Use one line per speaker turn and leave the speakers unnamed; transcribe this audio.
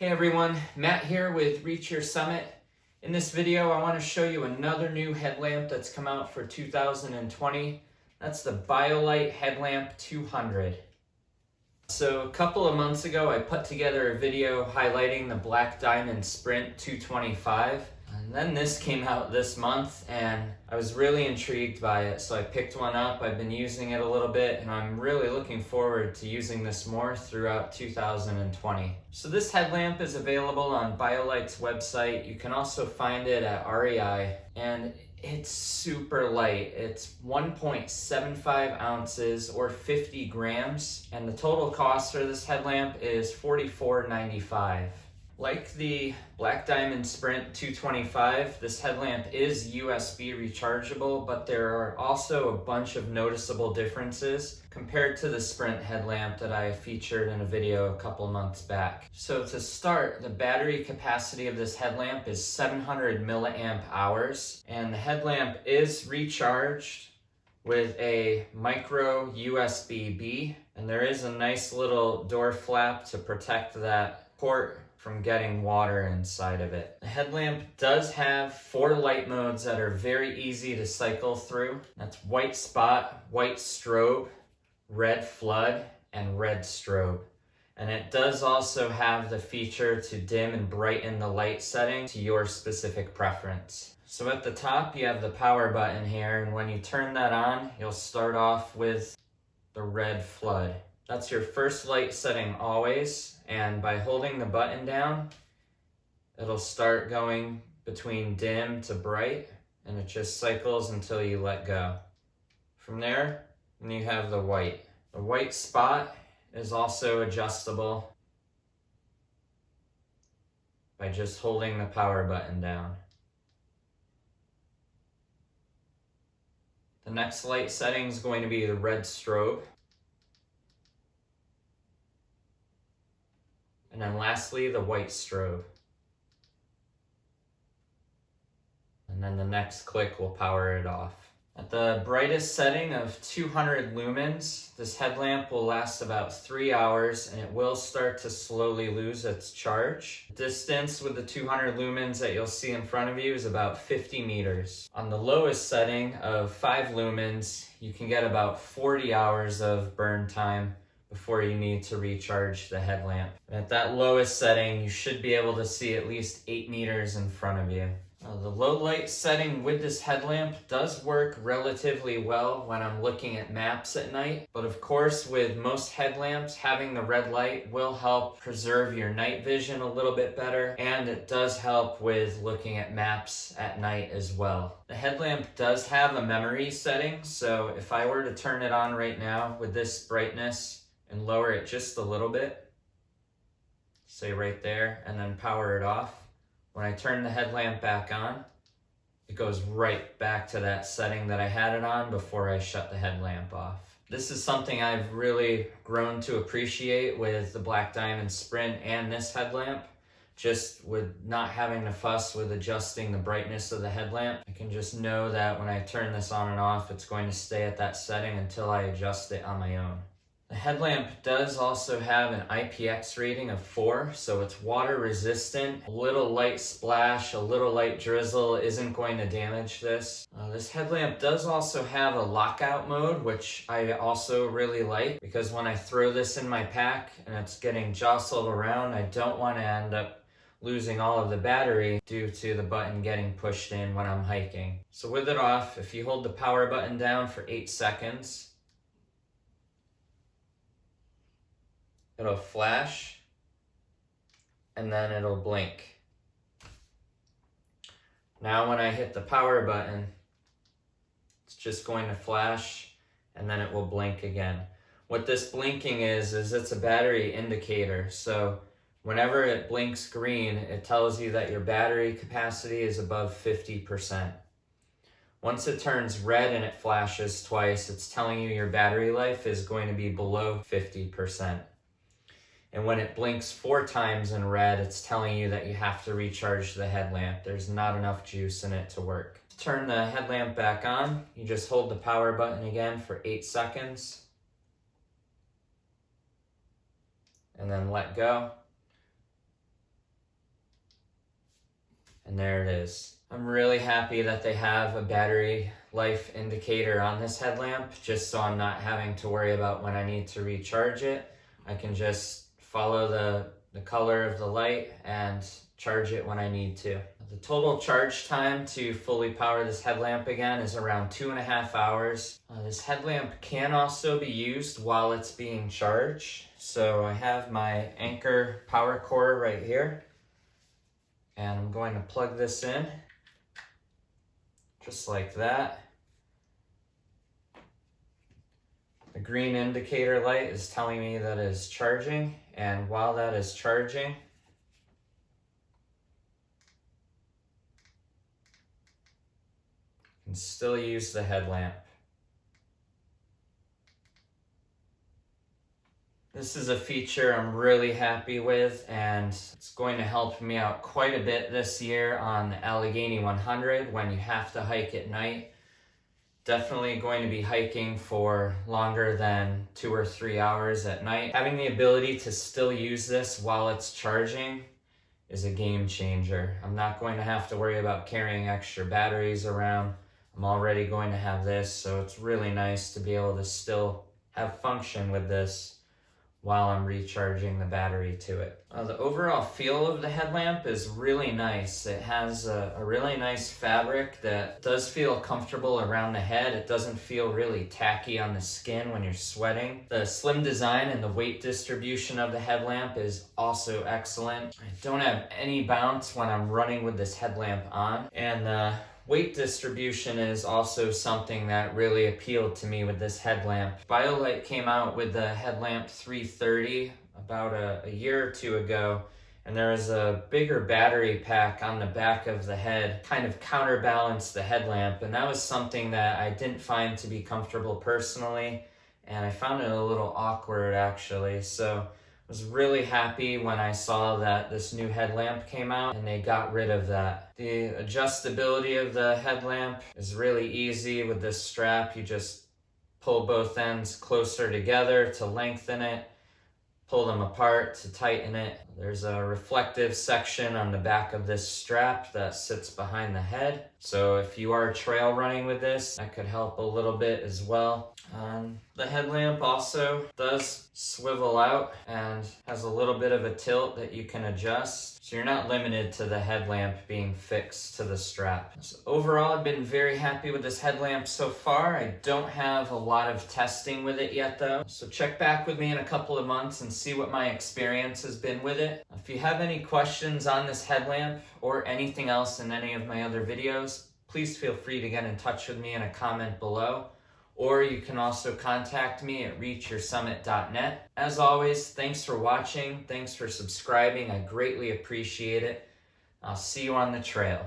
Hey everyone, Matt here with Reach Your Summit. In this video, I want to show you another new headlamp that's come out for 2020. That's the BioLite Headlamp 200. So a couple of months ago, I put together a video highlighting the Black Diamond Sprint 225. And then this came out this month and I was really intrigued by it. So I picked one up, I've been using it a little bit, and I'm really looking forward to using this more throughout 2020. So this headlamp is available on BioLite's website. You can also find it at REI, and it's super light. It's 1.75 ounces or 50 grams, and the total cost for this headlamp is $44.95. Like the Black Diamond Sprint 225, this headlamp is USB rechargeable, but there are also a bunch of noticeable differences compared to the Sprint headlamp that I featured in a video a couple months back. So to start, the battery capacity of this headlamp is 700 milliamp hours, and the headlamp is recharged with a micro USB-B, and there is a nice little door flap to protect that port from getting water inside of it. The headlamp does have 4 light modes that are very easy to cycle through. That's white spot, white strobe, red flood, and red strobe. And it does also have the feature to dim and brighten the light setting to your specific preference. So at the top you have the power button here, and when you turn that on, you'll start off with the red flood. That's your first light setting always, and by holding the button down, it'll start going between dim to bright, and it just cycles until you let go. From there, then you have the white. The white spot is also adjustable by just holding the power button down. The next light setting is going to be the red strobe. And then lastly, the white strobe. And then the next click will power it off. At the brightest setting of 200 lumens, this headlamp will last about 3 hours, and it will start to slowly lose its charge. Distance with the 200 lumens that you'll see in front of you is about 50 meters. On the lowest setting of 5 lumens, you can get about 40 hours of burn time before you need to recharge the headlamp. At that lowest setting, you should be able to see at least 8 meters in front of you. The low light setting with this headlamp does work relatively well when I'm looking at maps at night, but of course with most headlamps, having the red light will help preserve your night vision a little bit better, and it does help with looking at maps at night as well. The headlamp does have a memory setting, so if I were to turn it on right now with this brightness and lower it just a little bit, say right there, and then power it off, when I turn the headlamp back on, it goes right back to that setting that I had it on before I shut the headlamp off. This is something I've really grown to appreciate with the Black Diamond Sprint and this headlamp. Just with not having to fuss with adjusting the brightness of the headlamp, I can just know that when I turn this on and off, it's going to stay at that setting until I adjust it on my own. The headlamp does also have an IPX rating of 4, so it's water resistant. A little light splash, a little light drizzle isn't going to damage this. This headlamp does also have a lockout mode, which I also really like, because when I throw this in my pack and it's getting jostled around, I don't want to end up losing all of the battery due to the button getting pushed in when I'm hiking. So with it off, if you hold the power button down for 8 seconds, it'll flash, and then it'll blink. Now when I hit the power button, it's just going to flash, and then it will blink again. What this blinking is it's a battery indicator. So whenever it blinks green, it tells you that your battery capacity is above 50%. Once it turns red and it flashes twice, it's telling you your battery life is going to be below 50%. And when it blinks 4 times in red, it's telling you that you have to recharge the headlamp. There's not enough juice in it to work. To turn the headlamp back on, you just hold the power button again for 8 seconds. And then let go. And there it is. I'm really happy that they have a battery life indicator on this headlamp, just so I'm not having to worry about when I need to recharge it. I can just follow the color of the light and charge it when I need to. The total charge time to fully power this headlamp again is around 2.5 hours. This headlamp can also be used while it's being charged. So I have my Anchor power cord right here, and I'm going to plug this in just like that. The green indicator light is telling me that it is charging, and while that is charging, I can still use the headlamp. This is a feature I'm really happy with, and it's going to help me out quite a bit this year on the Allegheny 100 when you have to hike at night. Definitely going to be hiking for longer than 2 or 3 hours at night. Having the ability to still use this while it's charging is a game changer. I'm not going to have to worry about carrying extra batteries around. I'm already going to have this, so it's really nice to be able to still have function with this while I'm recharging the battery to it. The overall feel of the headlamp is really nice. It has a really nice fabric that does feel comfortable around the head. It doesn't feel really tacky on the skin when you're sweating. The slim design and the weight distribution of the headlamp is also excellent. I don't have any bounce when I'm running with this headlamp on, and weight distribution is also something that really appealed to me with this headlamp. BioLite came out with the Headlamp 330 about a year or two ago, and there was a bigger battery pack on the back of the head, kind of counterbalanced the headlamp, and that was something that I didn't find to be comfortable personally, and I found it a little awkward actually. So I was really happy when I saw that this new headlamp came out and they got rid of that. The adjustability of the headlamp is really easy with this strap. You just pull both ends closer together to lengthen it, pull them apart to tighten it. There's a reflective section on the back of this strap that sits behind the head. So if you are trail running with this, that could help a little bit as well. The headlamp also does swivel out and has a little bit of a tilt that you can adjust. So you're not limited to the headlamp being fixed to the strap. So overall, I've been very happy with this headlamp so far. I don't have a lot of testing with it yet though. So check back with me in a couple of months and see what my experience has been with it. If you have any questions on this headlamp or anything else in any of my other videos, please feel free to get in touch with me in a comment below. Or you can also contact me at reachyoursummit.net. As always, thanks for watching. Thanks for subscribing. I greatly appreciate it. I'll see you on the trail.